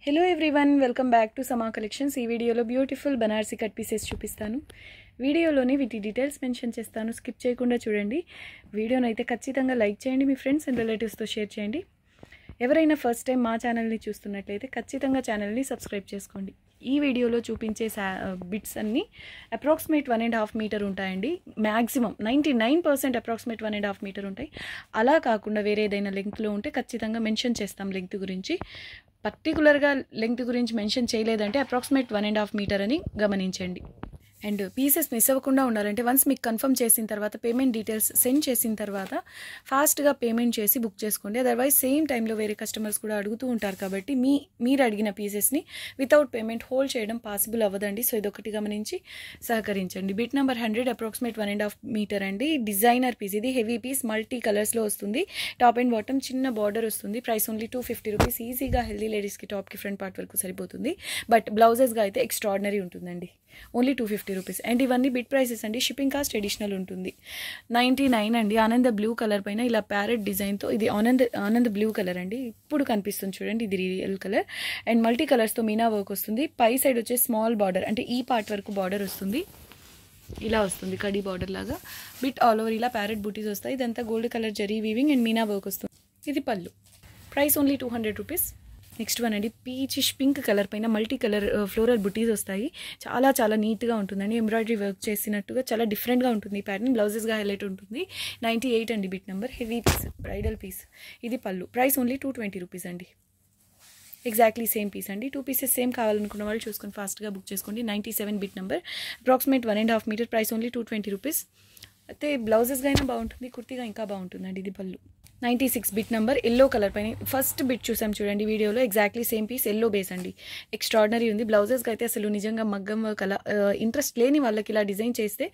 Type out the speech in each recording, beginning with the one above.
Hello everyone, welcome back to సమా collections. ఈ వీడియోలో బ్యూటిఫుల్ బనారసి కట్ పీసెస్ చూపిస్తాను. వీడియోలోని వీటి డీటెయిల్స్ మెన్షన్ చేస్తాను, స్కిప్ చేయకుండా చూడండి. వీడియోని అయితే ఖచ్చితంగా లైక్ చేయండి, మీ ఫ్రెండ్స్ అండ్ రిలేటివ్స్తో షేర్ చేయండి. ఎవరైనా ఫస్ట్ టైం మా ఛానల్ని చూస్తున్నట్లయితే ఖచ్చితంగా ఛానల్ని సబ్స్క్రైబ్ చేసుకోండి. ఈ వీడియోలో చూపించే బిట్స్ అన్నీ అప్రాక్సిమేట్ 1.5 మీటర్ ఉంటాయండి. మ్యాక్సిమం 99% అప్రాక్సిమేట్ 1.5 మీటర్ ఉంటాయి. అలా కాకుండా వేరే ఏదైనా లెంగ్త్లో ఉంటే ఖచ్చితంగా మెన్షన్ చేస్తాం లెంగ్త్ గురించి. పర్టికులర్గా లెంగ్త్ గురించి మెన్షన్ చేయలేదంటే అప్రాక్సిమేట్ 1.5 మీటర్ అని గమనించండి. అండ్ పీసెస్ మిస్ అవ్వకుండా ఉండాలంటే వన్స్ మీకు కన్ఫర్మ్ చేసిన తర్వాత పేమెంట్ డీటెయిల్స్ సెండ్ చేసిన తర్వాత ఫాస్ట్గా పేమెంట్ చేసి బుక్ చేసుకోండి. అదర్వైజ్ సేమ్ టైంలో వేరే కస్టమర్స్ కూడా అడుగుతూ ఉంటారు కాబట్టి మీరు అడిగిన పీసెస్ని వితౌట్ పేమెంట్ హోల్డ్ చేయడం పాసిబుల్ అవ్వదండి. సో ఇదొకటి గమనించి సహకరించండి. బిట్ నెంబర్ 100 అప్రాక్సిమేట్ 1.5 మీటర్ అండి. డిజైనర్ పీస్, ఇది హెవీ పీస్, మల్టీ కలర్స్లో వస్తుంది. టాప్ అండ్ బాటమ్ చిన్న బార్డర్ వస్తుంది. Price only 250 rupees. ఈజీగా హెల్దీ లేడీస్కి టాప్కి ఫ్రంట్ పార్ట్ వరకు సరిపోతుంది. బట్ బ్లౌజెస్గా అయితే ఎక్స్ట్రాడినరీ ఉంటుందండి. Only 250 rupees. అండ్ ఇవన్నీ బిట్ ప్రైసెస్ అండి. షిప్పింగ్ కాస్ట్ అడిషనల్ ఉంటుంది. 99 అండి. ఆనంద బ్లూ కలర్ పైన ఇలా ప్యారెట్ డిజైన్తో, ఇది ఆనంద బ్లూ కలర్ అండి. ఇప్పుడు కనిపిస్తుంది చూడండి, ఇది రియల్ కలర్. అండ్ మల్టీ కలర్స్తో మీనా వర్క్ వస్తుంది. పై సైడ్ వచ్చే స్మాల్ బార్డర్, అంటే ఈ పార్ట్ వరకు బార్డర్ వస్తుంది. ఇలా వస్తుంది కడీ బార్డర్ లాగా. బిట్ ఆల్ ఓవర్ ఇలా ప్యారెట్ బూటీస్ వస్తాయి. ఇదంతా gold colour zari weaving and meena work వస్తుంది. ఇది పళ్ళు. Price only 200 rupees. Next one అండి, పీచిష్ పింక్ కలర్ పైన మల్టీ కలర్ ఫ్లోరల్ బుటీస్ వస్తాయి. చాలా నీట్గా ఉంటుందండి. ఎంబ్రాయిడరీ వర్క్ చేసినట్టుగా చాలా డిఫరెంట్గా ఉంటుంది. ఈ ప్యాటర్న్ బ్లౌజెస్గా హైలైట్ ఉంటుంది. 98 అండి bit number. Heavy piece, bridal piece. ఇది పళ్ళు. ప్రైస్ ఓన్లీ 220 రూపీస్ అండి. ఎగ్జాక్ట్లీ సేమ్ పీస్ అండి. 2 పీసెస్ సేమ్ కావాలనుకున్న వాళ్ళు చూసుకొని ఫాస్ట్గా బుక్ చేసుకోండి. 97 bit number, approximate 1.5 metre. Price only 220 rupees. అయితే బ్లౌజెస్గా అయినా బాగుంటుంది, కుర్తీగా ఇంకా బాగుంటుందండి. ఇది పళ్ళు. 96 బిట్ నెంబర్, ఎల్లో కలర్ పైన ఫస్ట్ బిట్ చూసాం చూడండి వీడియోలో. Exactly same piece, yellow base అండి. ఎక్స్ట్రాడినరీ ఉంది. బ్లౌజెస్కి అయితే అసలు నిజంగా మగ్గం వర్క్ అలా ఇంట్రెస్ట్ లేని వాళ్ళకి ఇలా డిజైన్ చేస్తే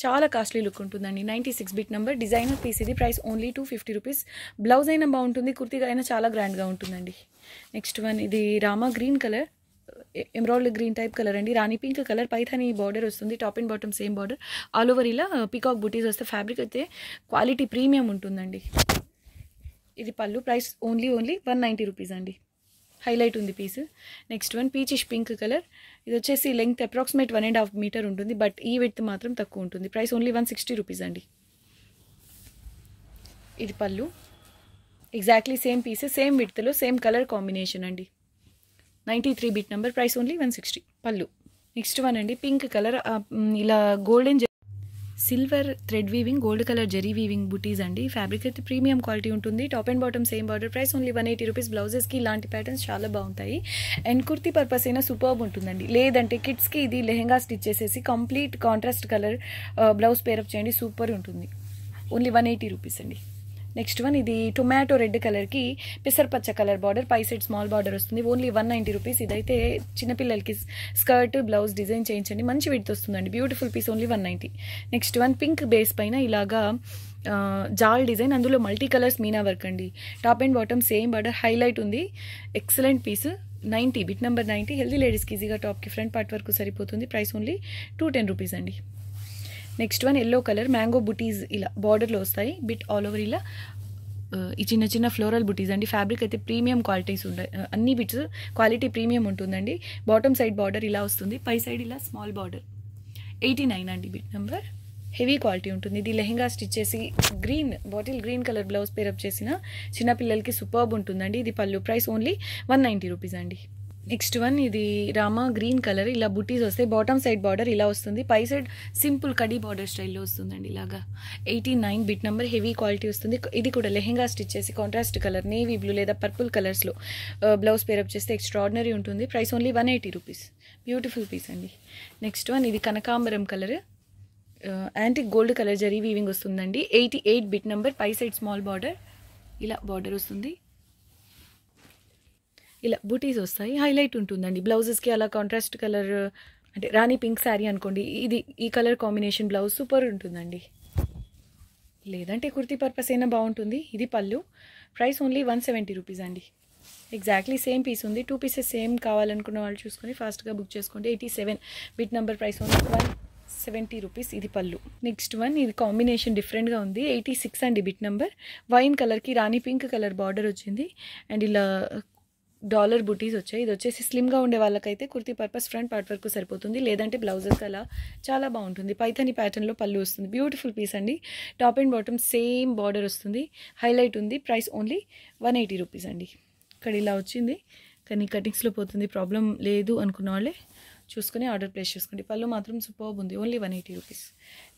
చాలా కాస్ట్లీ లుక్ ఉంటుందండి. 96 బిట్ నెంబర్, డిజైనర్ పీస్ ఇది. Price only 250 rupees. బ్లౌజ్ అయినా బాగుంటుంది, కుర్తీగా అయినా చాలా గ్రాండ్గా ఉంటుందండి. నెక్స్ట్ వన్, ఇది Rama green colour, emerald green type colour అండి. Rani pink colour, Paithani border వస్తుంది. Top and bottom same border. All over ఇలా పీకాక్ బూటీస్ వస్తే ఫ్యాబ్రిక్ అయితే క్వాలిటీ ప్రీమియం ఉంటుందండి. ఇది పళ్ళు. ప్రైస్ ఓన్లీ 190 రూపీస్ అండి. హైలైట్ ఉంది piece. Next one, peachish pink colour. ఇది వచ్చేసి లెంగ్త్ అప్రాక్సిమేట్ 1.5 మీటర్ ఉంటుంది. బట్ ఈ విడ్త్ మాత్రం తక్కువ ఉంటుంది. ప్రైస్ ఓన్లీ 160 రూపీస్ అండి. ఇది పళ్ళు. ఎగ్జాక్ట్లీ సేమ్ పీస్, సేమ్ విడ్త్లో సేమ్ కలర్ కాంబినేషన్ అండి. 93 బిట్ నెంబర్. Price only 160. పళ్ళు. నెక్స్ట్ వన్ అండి, పింక్ కలర్, ఇలా golden silver thread weaving, gold colour zari weaving బుటీస్ అండి. ఫ్యాబ్రిక్ అయితే ప్రీమియం క్వాలిటీ ఉంటుంది. Top and bottom same border. Price only 180 rupees. బ్లౌజెస్కి ఇలాంటి ప్యాటర్న్స్ చాలా బాగుంటాయి. అండ్ కుర్తీ పర్పస్ అయినా సూపర్బ్ ఉంటుందండి. లేదంటే కిడ్స్కి ఇది లెహెంగా స్టిచ్ చేసేసి complete contrast colour blouse pair up చేయండి, సూపర్ ఉంటుంది. ఓన్లీ 180 రూపీస్ అండి. నెక్స్ట్ వన్, ఇది టొమాటో రెడ్ కలర్కి పెసరపచ్చ కలర్ బార్డర్, పై సైడ్ స్మాల్ బార్డర్ వస్తుంది. Only 190 rupees. ఇదైతే చిన్నపిల్లలకి స్కర్ట్ బ్లౌజ్ డిజైన్ చేయించండి, మంచి విడ్త్ వస్తుందండి. Beautiful piece. Only 190. Next one, pink base పైన ఇలాగా జాల్ డిజైన్, అందులో మల్టీ కలర్స్ మీనా వర్క్ అండి. Top and bottom same border, highlight ఉంది. Excellent piece. 90 bit number 90. Healthy లేడీస్కి ఈజీగా టాప్కి ఫ్రంట్ పార్ట్ వరకు సరిపోతుంది. ప్రైస్ ఓన్లీ 210 రూపీస్ అండి. Next one, yellow colour, mango బుటీస్ ఇలా బార్డర్లో వస్తాయి. బిట్ ఆల్ ఓవర్ ఇలా ఈ చిన్న ఫ్లోరల్ బుటీస్ అండి. ఫ్యాబ్రిక్ అయితే ప్రీమియం క్వాలిటీస్ ఉంటాయి. అన్ని బిట్స్ క్వాలిటీ ప్రీమియం ఉంటుందండి. బాటమ్ సైడ్ బార్డర్ ఇలా వస్తుంది, పై సైడ్ ఇలా స్మాల్ బార్డర్. 89 అండి బిట్ నెంబర్. హెవీ క్వాలిటీ ఉంటుంది. ఇది లెహెంగా స్టిచ్ చేసి bottle green colour blouse pair up చేసిన చిన్నపిల్లలకి సూపర్బ్ ఉంటుందండి. ఇది పళ్ళు. ప్రైస్ ఓన్లీ 190 రూపీస్ అండి. నెక్స్ట్ వన్, ఇది రామా గ్రీన్ కలర్, ఇలా బుటీస్ వస్తాయి. బాటమ్ సైడ్ బార్డర్ ఇలా వస్తుంది, పై సైడ్ సింపుల్ కడీ బార్డర్ స్టైల్లో వస్తుందండి ఇలాగా. 89 బిట్ నెంబర్. హెవీ క్వాలిటీ వస్తుంది. ఇది కూడా లెహెంగా స్టిచ్ చేసి కాంట్రాస్ట్ కలర్ నేవీ బ్లూ లేదా పర్పుల్ కలర్స్లో బ్లౌజ్ పేరప్ చేస్తే ఎక్స్ట్రాడినరీ ఉంటుంది. Price only 180 rupees. Beautiful piece అండి. నెక్స్ట్ వన్, ఇది కనకాంబరం colour, antique gold colour zari weaving వస్తుందండి. 88 బిట్ నెంబర్. పై సైడ్ స్మాల్ బార్డర్, ఇలా బార్డర్ వస్తుంది. ఇలా బూటీస్ వస్తాయి, హైలైట్ ఉంటుందండి. బ్లౌజెస్కి అలా కాంట్రాస్ట్ కలర్, అంటే రాణి పింక్ శారీ అనుకోండి, ఈ కలర్ కాంబినేషన్ బ్లౌజ్ సూపర్ ఉంటుందండి. లేదంటే కుర్తీ పర్పస్ అయినా బాగుంటుంది. ఇది పళ్ళు. ప్రైస్ ఓన్లీ 170 రూపీస్ అండి. ఎగ్జాక్ట్లీ సేమ్ పీస్ ఉంది. 2 పీసెస్ సేమ్ కావాలనుకున్న వాళ్ళు చూసుకొని ఫాస్ట్గా బుక్ చేసుకోండి. 87 bit number. Price only 170 rupees. ఇది పళ్ళు. నెక్స్ట్ వన్, ఇది కాంబినేషన్ డిఫరెంట్గా ఉంది. 86 అండి బిట్ నెంబర్. వైన్ కలర్కి రాణి పింక్ కలర్ బార్డర్ వచ్చింది. అండ్ ఇలా డాలర్ బుటీస్ వచ్చాయి. ఇది వచ్చేసి స్లిమ్గా ఉండే వాళ్ళకైతే కుర్తీ పర్పస్ ఫ్రంట్ పార్ట్ వరకు సరిపోతుంది, లేదంటే బ్లౌజెస్ అలా చాలా బాగుంటుంది. పైథాని ప్యాటర్న్లో పళ్ళు వస్తుంది. బ్యూటిఫుల్ పీస్ అండి. Top and bottom same border వస్తుంది, హైలైట్ ఉంది. ప్రైస్ ఓన్లీ 180 రూపీస్ అండి. ఇక్కడ ఇలా వచ్చింది కానీ కటింగ్స్లో పోతుంది, ప్రాబ్లం లేదు అనుకున్న వాళ్ళే చూసుకుని ఆర్డర్ ప్లేస్ చేసుకోండి. పళ్ళు మాత్రం సూపర్బ్ ఉంది, only 180 rupees.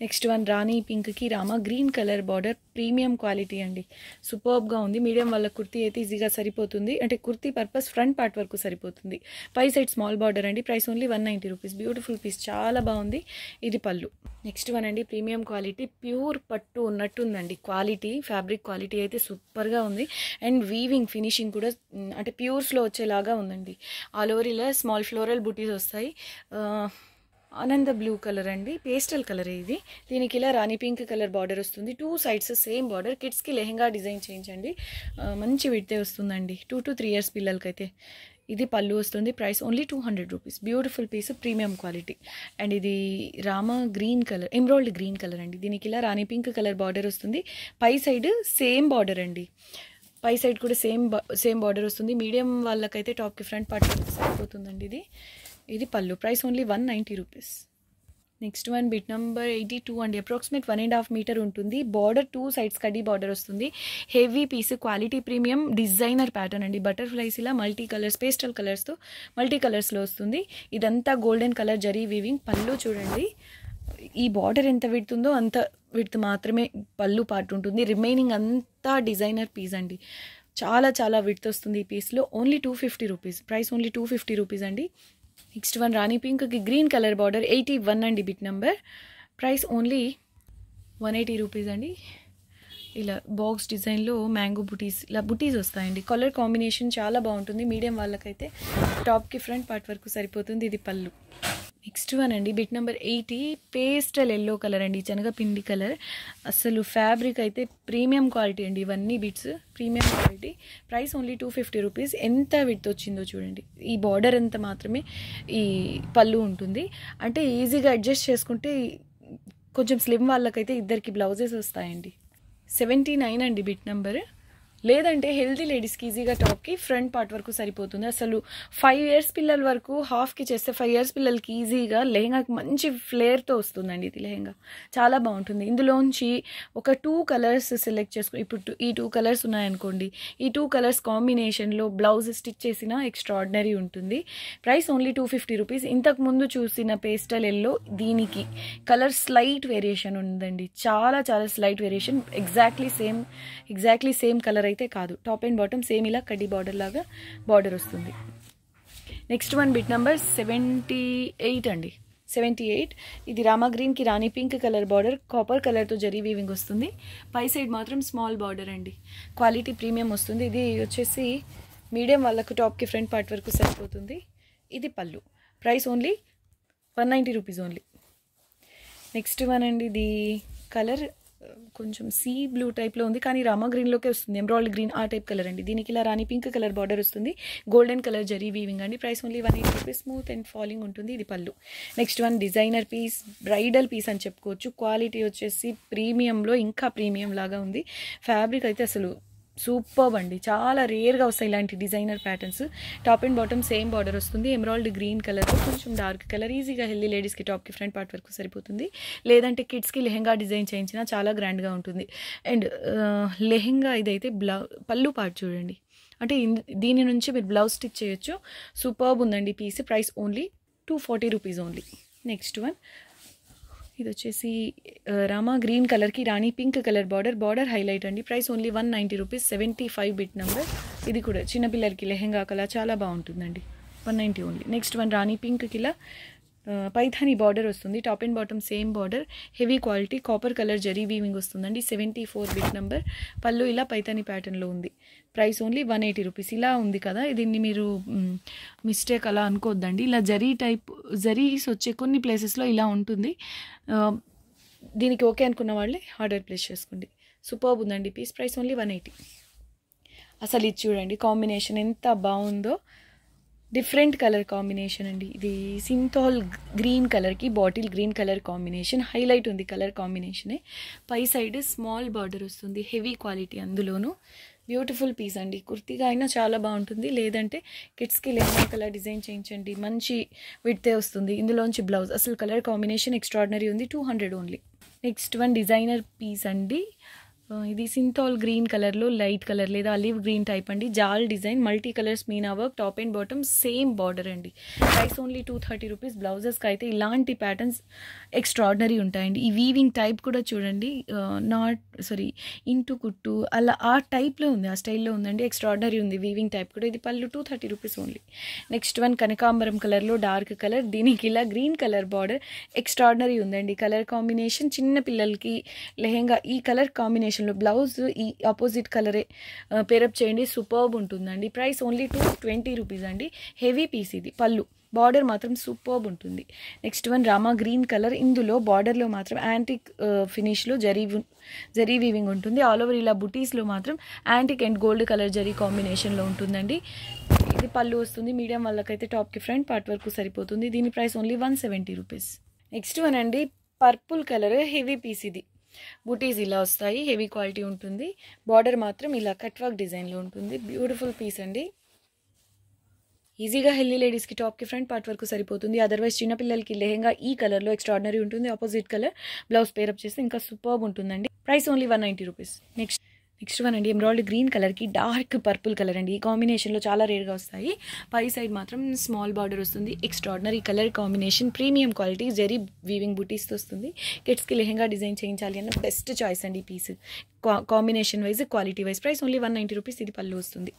Next one rani పింక్కి rama green colour border, premium quality అండి. సూపర్బ్గా ఉంది. మీడియం వాళ్ళ కుర్తీ అయితే ఈజీగా సరిపోతుంది, అంటే కుర్తీ పర్పస్ ఫ్రంట్ పార్ట్ వరకు సరిపోతుంది. పై సైడ్ స్మాల్ బార్డర్ అండి. Price only 190 rupees. Beautiful piece, చాలా బాగుంది. ఇది పళ్ళు. నెక్స్ట్ వన్ అండి ప్రీమియం క్వాలిటీ, ప్యూర్ పట్టు ఉన్నట్టుందండి. క్వాలిటీ, ఫ్యాబ్రిక్ క్వాలిటీ అయితే సూపర్గా ఉంది. అండ్ వీవింగ్ ఫినిషింగ్ కూడా అంటే ప్యూర్స్లో వచ్చేలాగా ఉందండి. ఆల్ ఓవర్ ఇలా స్మాల్ ఫ్లోరల్ బుటీస్ వస్తాయి. ఆనంద బ్లూ కలర్ అండి, పేస్టల్ కలర్ ఇది. దీనికి ఇలా రాణి పింక్ కలర్ బార్డర్ వస్తుంది. 2 సైడ్స్ సేమ్ బార్డర్. కిడ్స్కి లెహెంగా డిజైన్ చేయించండి, మంచి విడితే వస్తుందండి 2 to 3 years పిల్లలకైతే. ఇది పళ్ళు వస్తుంది. Price only 200 rupees. Beautiful piece, premium quality. And ఇది Rama green colour, emerald green colour అండి. దీనికి ఇలా రాణి పింక్ కలర్ బార్డర్ వస్తుంది. పై సైడ్ సేమ్ బార్డర్ అండి, పై సైడ్ కూడా సేమ్ బార్డర్ వస్తుంది. మీడియం వాళ్ళకైతే టాప్కి ఫ్రంట్ పార్ట్ సరిపోతుందండి. ఇది పళ్ళు. Price only 190 rupees. Next one bit number 82 అండి. అప్రాక్సిమేట్ 1.5 మీటర్ ఉంటుంది. బార్డర్ 2 సైడ్స్ కడ్డీ బార్డర్ వస్తుంది. Heavy piece, quality premium, designer pattern అండి. బటర్ఫ్లైస్ ఇలా మల్టీ కలర్స్, పేస్టల్ కలర్స్తో మల్టీ కలర్స్లో వస్తుంది. ఇదంతా గోల్డెన్ కలర్ జరీ వీవింగ్. పళ్ళు చూడండి, ఈ బార్డర్ ఎంత విడుతుందో అంత విడుతు మాత్రమే పళ్ళు పార్ట్ ఉంటుంది. రిమైనింగ్ అంతా డిజైనర్ పీస్ అండి. చాలా చాలా విడుతు వస్తుంది ఈ పీస్లో. Only 250 rupees. Price only 250 rupees అండి. నెక్స్ట్ వన్ రాణి పింక్కి గ్రీన్ కలర్ బార్డర్, 81 అండి bit number. Price only 180 rupees అండి. ఇలా బాక్స్ డిజైన్లో మ్యాంగో బుటీస్, ఇలా బుటీస్ వస్తాయండి. కలర్ కాంబినేషన్ చాలా బాగుంటుంది. మీడియం వాళ్ళకైతే టాప్కి ఫ్రంట్ పార్ట్ వరకు సరిపోతుంది. ఇది పళ్ళు. నెక్స్ట్ వన్ అండి bit number 80, pastel yellow colour అండి, శనగపిండి కలర్. అసలు ఫ్యాబ్రిక్ అయితే ప్రీమియం క్వాలిటీ అండి. ఇవన్నీ bits premium quality. Price only 250 rupees. ఎంత విడ్త్ వచ్చిందో చూడండి. ఈ బార్డర్ ఎంత మాత్రమే ఈ పళ్ళు ఉంటుంది. అంటే ఈజీగా అడ్జస్ట్ చేసుకుంటే కొంచెం స్లిమ్ వాళ్ళకైతే ఇద్దరికి బ్లౌజెస్ వస్తాయండి. 79 అండి బిట్ నెంబర్. లేదంటే హెల్తీ లేడీస్కి ఈజీగా టాప్కి ఫ్రంట్ పార్ట్ వరకు సరిపోతుంది. అసలు 5 years పిల్లల వరకు హాఫ్కి చేస్తే 5 years పిల్లలకి ఈజీగా లెహెంగాకి మంచి ఫ్లేర్తో వస్తుందండి. ఇది లెహెంగా చాలా బాగుంటుంది. ఇందులోంచి ఒక 2 కలర్స్ సెలెక్ట్ చేసుకుని, ఇప్పుడు ఈ 2 కలర్స్ ఉన్నాయనుకోండి, ఈ 2 కలర్స్ కాంబినేషన్లో బ్లౌజ్ స్టిచ్ చేసిన ఎక్స్ట్రాడినరీ ఉంటుంది. Price only 250 rupees. ఇంతకుముందు చూసిన పేస్టల్ ఎల్లో, దీనికి కలర్ స్లైట్ వేరియేషన్ ఉందండి. చాలా చాలా slight variation. Exactly same colour అయితే కాదు. టాప్ అండ్ బాటమ్ సేమ్ ఇలా కడ్డీ బార్డర్ లాగా బార్డర్ వస్తుంది. నెక్స్ట్ వన్ బిట్ నెంబర్ 78 అండి. 78. ఇది రామా గ్రీన్కి రాణి పింక్ కలర్ బార్డర్, కాపర్ కలర్తో జరీ వీవింగ్ వస్తుంది. పై సైడ్ మాత్రం స్మాల్ బార్డర్ అండి. క్వాలిటీ ప్రీమియం వస్తుంది. ఇది వచ్చేసి మీడియం వాళ్ళకు టాప్కి ఫ్రంట్ పార్ట్ వరకు సరిపోతుంది. ఇది పళ్ళు. Price only 190 rupees only. Next one అండి. ఇది కలర్ కొంచెం సీ బ్లూ టైప్లో ఉంది, కానీ రామా గ్రీన్లోకే వస్తుంది. ఎమ్రాల్డ్ గ్రీన్ ఆ టైప్ కలర్ అండి. దీనికి ఇలా రాణి పింక్ కలర్ బార్డర్ వస్తుంది. గోల్డెన్ కలర్ జరీ వీవింగ్ అండి. Price only 180 rupees. Smooth and falling ఉంటుంది. ఇది పళ్ళు. Next one designer piece, bridal piece అని చెప్పుకోవచ్చు. క్వాలిటీ వచ్చేసి ప్రీమియంలో ఇంకా ప్రీమియం లాగా ఉంది. ఫ్యాబ్రిక్ అయితే అసలు సూపర్ అండి. చాలా రేర్గా వస్తాయి ఇలాంటి designer patterns. Top and bottom same border వస్తుంది. ఎమరాల్డ్ గ్రీన్ కలర్, కొంచెం డార్క్ కలర్. ఈజీగా హెల్దీ లేడీస్కి టాప్కి ఫ్రంట్ పార్ట్ వరకు సరిపోతుంది. లేదంటే కిడ్స్కి లెహెంగా డిజైన్ చేయించినా చాలా గ్రాండ్గా ఉంటుంది. అండ్ లెహెంగా ఇదైతే పళ్ళు పార్ట్ చూడండి, అంటే దీని నుంచి మీరు బ్లౌజ్ స్టిచ్ చేయొచ్చు. సూపర్బ్ ఉందండి piece. Price only 240 rupees only. Next one ఇది వచ్చేసి రామా గ్రీన్ కలర్కి Rani pink colour border highlight అండి. Price only 190 rupees. 75 bit number. ఇది కూడా చిన్నపిల్లలకి లెహెంగా కలా చాలా బాగుంటుందండి. 190 ఓన్లీ. నెక్స్ట్ వన్ రాణి పింక్కి ఇలా పైథానీ బార్డర్ వస్తుంది. Top and bottom same border, heavy quality, copper colour zari weaving వస్తుందండి. 74 బిట్ నెంబర్. పళ్ళు ఇలా పైథానీ ప్యాటర్న్లో ఉంది. Price only 180 rupees. ఇలా ఉంది కదా, దీన్ని మీరు మిస్టేక్ అలా అనుకోవద్దండి. ఇలా జరీస్ వచ్చే కొన్ని ప్లేసెస్లో ఇలా ఉంటుంది. దీనికి ఓకే అనుకున్న వాళ్ళే ఆర్డర్ ప్లేస్ చేసుకోండి. సూపర్బ్ ఉందండి పీస్. Price only 180. అసలు ఇది చూడండి కాంబినేషన్ ఎంత బాగుందో. డిఫరెంట్ కలర్ కాంబినేషన్ అండి. ఇది సింథాల్ గ్రీన్ కలర్కి bottle green colour combination. Highlight ఉంది కలర్ కాంబినేషనే. పై సైడ్ స్మాల్ బార్డర్ వస్తుంది. హెవీ క్వాలిటీ అందులోనూ. బ్యూటిఫుల్ పీస్ అండి. కుర్తీగా అయినా చాలా బాగుంటుంది, లేదంటే కిడ్స్కి లెహంగా కలర్ డిజైన్ చేయించండి, మంచి విడ్తే వస్తుంది. ఇందులోంచి బ్లౌజ్ అసలు కలర్ కాంబినేషన్ ఎక్స్ట్రాడినరీ ఉంది. 200 only. Next one designer piece అండి. ఇది సింథాల్ గ్రీన్ కలర్లో లైట్ కలర్ లేదా అలివ్ గ్రీన్ టైప్ అండి. జాల్ design, multi colours meena work, top and bottom same border అండి. Price only 230 rupees. బ్లౌజెస్కి అయితే ఇలాంటి ప్యాటర్న్స్ ఎక్స్ట్రాడినరీ ఉంటాయండి. ఈ వీవింగ్ టైప్ కూడా చూడండి, ఇంటూ కుట్టు అలా ఆ టైప్లో ఉంది, ఆ స్టైల్లో ఉందండి. ఎక్స్ట్రాడినరీ ఉంది వీవింగ్ టైప్ కూడా. ఇది పళ్ళు 230 రూపీస్ ఓన్లీ. నెక్స్ట్ వన్ కనకాంబరం కలర్లో డార్క్ కలర్, దీనికి ఇలా గ్రీన్ కలర్ బార్డర్ ఎక్స్ట్రాడినరీ ఉందండి. కలర్ కాంబినేషన్ చిన్న పిల్లలకి లెహంగా ఈ కలర్ కాంబినేషన్ బ్లౌజ్ ఈ ఆపోజిట్ కలరే పేరప్ చేయండి, సూపర్బ్ ఉంటుందండి. ప్రైస్ ఓన్లీ 220 రూపీస్ అండి. హెవీ పీస్ ఇది. పళ్ళు బార్డర్ మాత్రం సూపర్బ్ ఉంటుంది. Next one Rama green colour, ఇందులో బార్డర్లో మాత్రం యాంటిక్ ఫినిష్లో జరీ వీవింగ్ ఉంటుంది. ఆల్ ఓవర్ ఇలా బుటీస్లో మాత్రం antique and gold colour zari కాంబినేషన్లో ఉంటుందండి. ఇది పళ్ళు వస్తుంది. మీడియం వాళ్ళకైతే టాప్కి ఫ్రంట్ పార్ట్ వరకు సరిపోతుంది. దీని price only 170 rupees. Next one అండి పర్పుల్ కలర్, హెవీ పీస్ ఇది. బూటీస్ ఇలా వస్తాయి, హెవీ క్వాలిటీ ఉంటుంది. బార్డర్ మాత్రం ఇలా కట్ వర్క్ డిజైన్లో ఉంటుంది. బ్యూటిఫుల్ పీస్ అండి. ఈజీగా హెల్దీ లేడీస్కి టాప్కి ఫ్రంట్ పార్ట్ వరకు సరిపోతుంది. అదర్వైజ్ చిన్నపిల్లలకి లెహంగా ఈ కలర్లో ఎక్స్ట్రాడినరీ ఉంటుంది. ఆపోజిట్ కలర్ బ్లౌజ్ పేరప్ చేస్తే ఇంకా సూపర్బ్ ఉంటుందండి. Price only 190 rupees. Next one అండి ఎమరాల్డ్ గ్రీన్ కలర్కి డార్క్ పర్పుల్ కలర్ అండి. ఈ కాంబినేషన్లో చాలా రేర్గా వస్తాయి. పై సైడ్ మాత్రం స్మాల్ బార్డర్ వస్తుంది. Extraordinary colour combination, premium quality zari weaving బుటీస్తో వస్తుంది. కిడ్స్కి లెహంగా డిజైన్ చేయించాలి అన్న బెస్ట్ చాయిస్ అండి ఈ piece. Combination wise, quality wise. Price only 190 rupees. ఇది పళ్ళు వస్తుంది.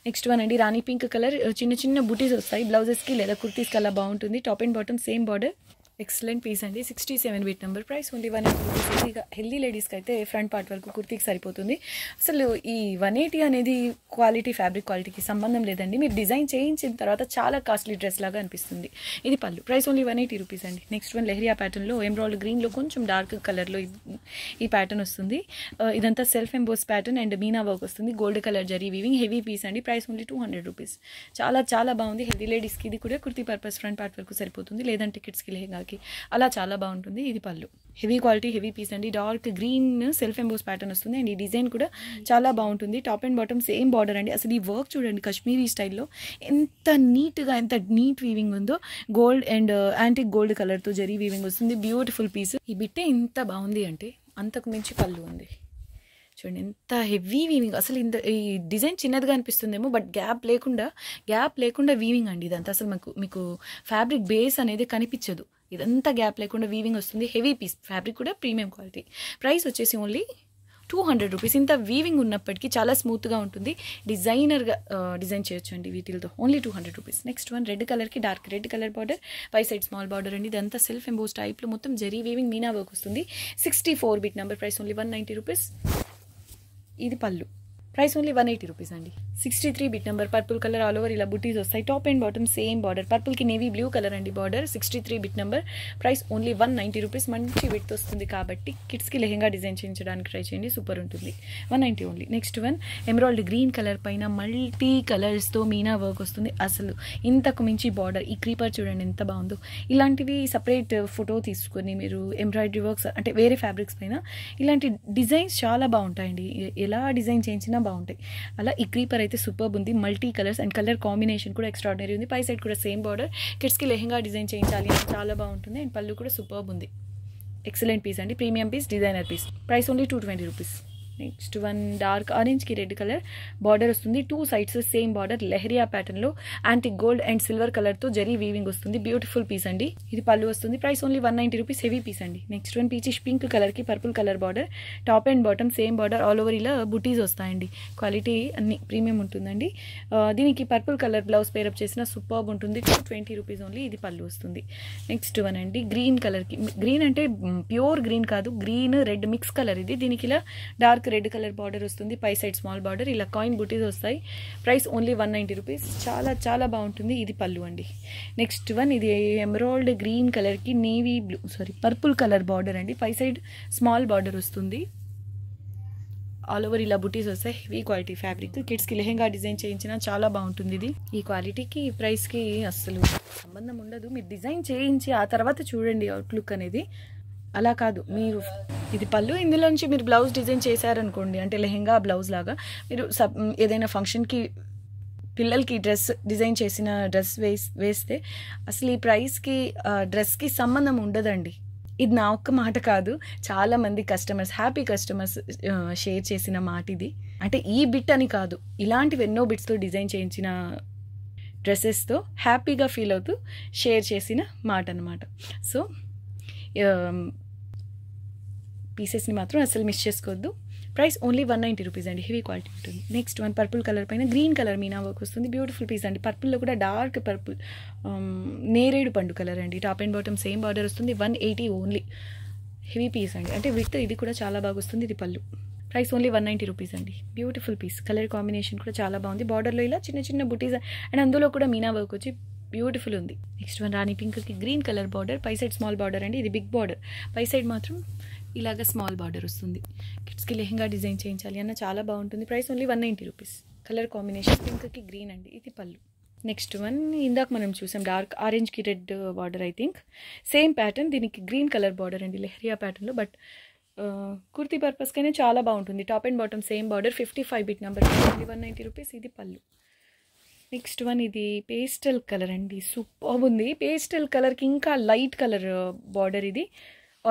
నెక్స్ట్ వన్ అండి రాణి పింక్ కలర్, చిన్న చిన్న బుటీస్ వస్తాయి బ్లౌజెస్కి లేదా కుర్తీస్కి, అలా బాగుంటుంది. Top and bottom same border. Excellent piece అండి. 67 bit number. Price only 180 rupees. ఈజీగా హెల్దీ లేడీస్కి అయితే ఫ్రంట్ పార్ట్ వరకు కుర్తీకి సరిపోతుంది. అసలు ఈ 180 అనేది క్వాలిటీ, ఫ్యాబ్రిక్ క్వాలిటీకి సంబంధం లేదండి. మీరు డిజైన్ చేయించిన తర్వాత చాలా కాస్ట్లీ డ్రెస్ లాగా అనిపిస్తుంది. ఇది పళ్ళు. ప్రైస్ ఓన్లీ 180 రూపీస్ అండి. నెక్స్ట్ వన్ లెహరియా ప్యాటర్న్లో ఎమరాల్డ్ గ్రీన్లో కొంచెం డార్క్ కలర్లో ఈ ప్యాటర్న్ వస్తుంది. ఇదంతా self emboss pattern and meena work వస్తుంది. Gold colour zari weaving, heavy piece అండి. Price only 200 rupees. చాలా చాలా బాగుంది. హెల్దీ లేడీస్కి ఇది కూడా కుర్తీ పర్పస్ ఫ్రంట్ పార్ట్ వరకు సరిపోతుంది, లేదంటే కిడ్స్కి లెహంగా అలా చాలా బాగుంటుంది. ఇది పళ్ళు. హెవీ క్వాలిటీ, హెవీ పీస్ అండి. Dark green self emboss pattern వస్తుంది అండ్ ఈ డిజైన్ కూడా చాలా బాగుంటుంది. Top and bottom same border అండి. అసలు ఈ వర్క్ చూడండి, కాశ్మీరీ స్టైల్లో ఎంత నీట్గా, ఎంత నీట్ వీవింగ్ ఉందో. గోల్డ్ అండ్ యాంటిక్ గోల్డ్ కలర్తో జరీ వీవింగ్ వస్తుంది. Beautiful piece. ఈ బిట్టే ఇంత బాగుంది అంటే అంతకు మించి పళ్ళు ఉంది. చూడండి ఎంత హెవీ వీవింగ్. అసలు ఈ డిజైన్ చిన్నదిగా అనిపిస్తుందేమో, బట్ గ్యాప్ లేకుండా వీవింగ్ అండి ఇదంతా. అసలు మీకు ఫ్యాబ్రిక్ బేస్ అనేది కనిపించదు. ఇదంతా గ్యాప్ లేకుండా వీవింగ్ వస్తుంది. హెవీ పీస్, ఫ్యాబ్రిక్ కూడా ప్రీమియం క్వాలిటీ. ప్రైస్ వచ్చేసి ఓన్లీ 200 రూపీస్. ఇంత వీవింగ్ ఉన్నప్పటికీ చాలా స్మూత్గా ఉంటుంది. డిజైనర్గా డిజైన్ చేయొచ్చు అండి వీటితో. Only 200 rupees. Next one red కలర్కి డార్క్ రెడ్ కలర్ బార్డర్, పై సైడ్ స్మాల్ బార్డర్ అండి. ఇదంతా సెల్ఫ్ ఎంబోస్ టైప్లో మొత్తం జరీ వీవింగ్ మీనా వర్క్ వస్తుంది. 64 bit number. Price only 190 rupees. ఇది పళ్ళు. ప్రైస్ ఓన్లీ 180 రూపీస్ అండి. 63 bit number. Purple colour all over ఇలా బుటీస్ వస్తాయి. Top and bottom same border. పర్పుల్కి నేవీ బ్లూ కలర్ అండి border. 63 bit number. Price only 190 rupees. మంచి విడ్త్ వస్తుంది కాబట్టి కిడ్స్కి లెహంగా డిజైన్ చేయించడానికి ట్రై చేయండి, సూపర్ ఉంటుంది. 190 only. Next one emerald green colour పైన మల్టీ కలర్స్తో మీనా వర్క్ వస్తుంది. అసలు ఇంతకు మించి బార్డర్. ఈ క్రీపర్ చూడండి ఎంత బాగుందో. ఇలాంటివి సపరేట్ ఫోటో తీసుకొని మీరు ఎంబ్రాయిడరీ వర్క్స్ అంటే వేరే ఫ్యాబ్రిక్స్ పైన ఇలాంటి డిజైన్స్ చాలా బాగుంటాయండి. ఎలా డిజైన్ చేయించినా బాగుంటాయి. అలా ఈ క్రీపర్ అయితే సూపర్బ్ ఉంది. Multi colours and colour combination కూడా ఎక్స్ట్రాడినరీ ఉంది. పై సైడ్ కూడా సేమ్ బార్డర్. కిడ్స్కి లెహంగా డిజైన్ చేయించాలి అంటే చాలా బాగుంటుంది. అండ్ పళ్ళు కూడా సూపర్బ్ ఉంది. ఎక్సలెంట్ పీస్ అండి. Premium piece, designer piece. Price only 220 rupees. Next one dark ఆరెంజ్కి రెడ్ కలర్ బార్డర్ వస్తుంది. 2 సైడ్స్ సేమ్ బార్డర్. లెహరియా ప్యాటర్న్లో యాంటిక్ గోల్డ్ అండ్ సిల్వర్ కలర్తో జరీ వీవింగ్ వస్తుంది. బ్యూటిఫుల్ పీస్ అండి. ఇది పళ్ళు వస్తుంది. Price only 190 rupees. Heavy piece అండి. నెక్స్ట్ వన్ పీచిష్ పింక్ కలర్కి purple colour border. Top and bottom same border. All over ఇలా బుటీస్ వస్తాయండి. క్వాలిటీ అన్ని ప్రీమియం ఉంటుందండి. దీనికి పర్పుల్ కలర్ బ్లౌజ్ పేరప్ చేసిన సూపర్బ్ ఉంటుంది. 220 రూపీస్ ఓన్లీ. ఇది పళ్ళు వస్తుంది. నెక్స్ట్ వన్ అండి గ్రీన్ కలర్కి, గ్రీన్ అంటే ప్యూర్ గ్రీన్ కాదు, గ్రీన్ రెడ్ మిక్స్ కలర్ ఇది. దీనికి ఇలా డార్క్ రెడ్ కలర్ బార్డర్ వస్తుంది. పై సైడ్ స్మాల్ బార్డర్. ఇలా కాయిన్ బుటీస్ వస్తాయి. Price only 190 rupees. చాలా చాలా బాగుంటుంది. ఇది పళ్ళు అండి. నెక్స్ట్ వన్ ఇది ఎమరాల్డ్ గ్రీన్ కలర్కి navy blue purple colour border అండి. పై సైడ్ స్మాల్ బార్డర్ వస్తుంది. ఆల్ ఓవర్ ఇలా బుటీస్ వస్తాయి. Heavy quality fabric. కిడ్స్కి లెహంగా డిజైన్ చేయించినా చాలా బాగుంటుంది. ఇది ఈ క్వాలిటీకి ప్రైస్కి అస్సలు సంబంధం ఉండదు. మీరు డిజైన్ చేయించి ఆ తర్వాత చూడండి అవుట్లుక్ అనేది. అలా కాదు, మీరు ఇది పళ్ళు, ఇందులోంచి మీరు బ్లౌజ్ డిజైన్ చేశారనుకోండి, అంటే లెహెంగా బ్లౌజ్ లాగా మీరు ఏదైనా ఫంక్షన్కి పిల్లలకి డ్రెస్ డిజైన్ చేసిన డ్రెస్ వేస్తే అసలు ఈ ప్రైస్కి డ్రెస్కి సంబంధం ఉండదండి. ఇది నా ఒక్క మాట కాదు, చాలామంది కస్టమర్స్, హ్యాపీ కస్టమర్స్ షేర్ చేసిన మాట ఇది. అంటే ఈ బిట్ అని కాదు, ఇలాంటివి ఎన్నో బిట్స్తో డిజైన్ చేయించిన డ్రెస్సెస్తో హ్యాపీగా ఫీల్ అవుతూ షేర్ చేసిన మాట అనమాట. సో పీసెస్ని మాత్రం అసలు మిస్ చేసుకోవద్దు. ప్రైస్ ఓన్లీ 190 రూపీస్ అండి, హెవీ క్వాలిటీ ఉంటుంది. నెక్స్ట్ వన్ పర్పుల్ కలర్ పైన గ్రీన్ కలర్ మీనా వర్క్ వస్తుంది, బ్యూటిఫుల్ పీస్ అండి. పర్పుల్లో కూడా డార్క్ పర్పుల్, నేరేడు పండు కలర్ అండి. Top and bottom same border వస్తుంది, 180 ఓన్లీ. హెవీ పీస్ అండి, అంటే విత్ ఇది కూడా చాలా బాగా వస్తుంది. ఇది పళ్ళు. ప్రైస్ ఓన్లీ 190 రూపీస్ అండి. బ్యూటిఫుల్ పీస్, కలర్ కాంబినేషన్ కూడా చాలా బాగుంది. బార్డర్లో ఇలా చిన్న చిన్న బుటీస్ అండ్ అందులో కూడా మీనా వర్క్ వచ్చి బ్యూటిఫుల్ ఉంది. నెక్స్ట్ వన్ రాణి పింక్కి గ్రీన్ కలర్ బార్డర్, పై సైడ్ స్మాల్ బార్డర్ అండి. ఇది బిగ్ బార్డర్, పై సైడ్ మాత్రం ఇలాగ స్మాల్ బార్డర్ వస్తుంది. కిడ్స్కి లెహంగా డిజైన్ చేయించాలి అన్న చాలా బాగుంటుంది. Price only 190 rupees. Colour combination పింక్కి గ్రీన్ అండి. ఇది పళ్ళు. నెక్స్ట్ వన్ ఇందాక మనం చూసాం డార్క్ ఆరెంజ్కి red border, I think same pattern, దీనికి గ్రీన్ కలర్ బార్డర్ అండి, లెహరియా ప్యాటర్న్లో. బట్ కుర్తీ పర్పస్కైనా చాలా బాగుంటుంది. Top and bottom same border, 55 bit number, 190 rupees. ఇది పళ్ళు. నెక్స్ట్ వన్ ఇది పేస్టల్ కలర్ అండి, సూపర్ ఉంది. పేస్టల్ కలర్కి ఇంకా లైట్ కలర్ బార్డర్, ఇది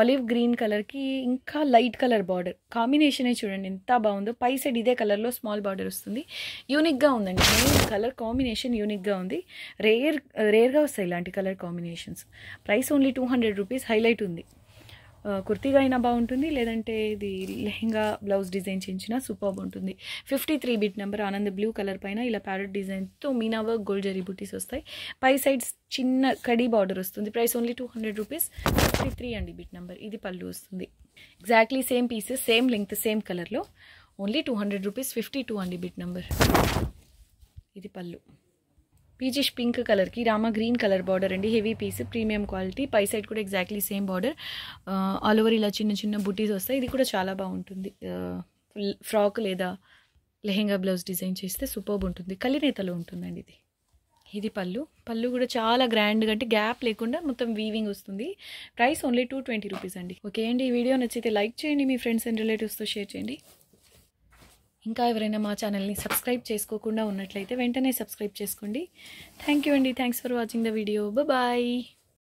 ఆలివ్ గ్రీన్ కలర్కి ఇంకా లైట్ కలర్ బార్డర్ కాంబినేషనే చూడండి ఎంత బాగుందో. పై సైడ్ ఇదే కలర్లో స్మాల్ బార్డర్ వస్తుంది. యూనిక్గా ఉందండి, మెయిన్ కలర్ కాంబినేషన్ యూనిక్గా ఉంది. రేర్గా వస్తాయి ఇలాంటి colour combinations. Price only 200 rupees. Highlight ఉంది. కుర్తీగా అయినా బాగుంటుంది, లేదంటే ఇది లెహంగా బ్లౌజ్ డిజైన్ చేయించినా సూపర్ ఉంటుంది. 53 bit number, Anand blue colour పైన ఇలా ప్యారెట్ డిజైన్తో మీనా వర్క్ గోల్డ్ జరీ బుటీస్ వస్తాయి. పై సైడ్ చిన్న కడీ బార్డర్ వస్తుంది. Price only 200 rupees. 53 అండి బిట్ నెంబర్. ఇది పళ్ళు వస్తుంది. Exactly same pieces, same length, same కలర్లో, ఓన్లీ 200 రూపీస్. 52 అండి బిట్ నెంబర్. ఇది పళ్ళు. పీచిష్ పింక్ కలర్కి రామా గ్రీన్ కలర్ బార్డర్ అండి, హెవీ పీస్, ప్రీమియం క్వాలిటీ. పై సైడ్ కూడా exactly same border, all over ఇలా చిన్న చిన్న బుటీస్ వస్తాయి. ఇది కూడా చాలా బాగుంటుంది. ఫ్రాక్ లేదా లెహెంగా బ్లౌజ్ డిజైన్ చేస్తే సూపర్బ్ ఉంటుంది. కలినేతలో ఉంటుందండి ఇది. ఇది పళ్ళు. పళ్ళు కూడా చాలా గ్రాండ్గా, అంటే గ్యాప్ లేకుండా మొత్తం వీవింగ్ వస్తుంది. ప్రైస్ ఓన్లీ 220 రూపీస్ అండి. ఓకే అండి, ఈ వీడియో నచ్చితే లైక్ చేయండి, మీ ఫ్రెండ్స్ అండ్ రిలేటివ్స్తో షేర్ చేయండి. ఇంకా ఎవరైనా మా ఛానల్ని సబ్స్క్రైబ్ చేసుకోకుండా ఉన్నట్లయితే వెంటనే సబ్స్క్రైబ్ చేసుకోండి. థ్యాంక్ యూ అండి. Thanks for watching the video. Bye.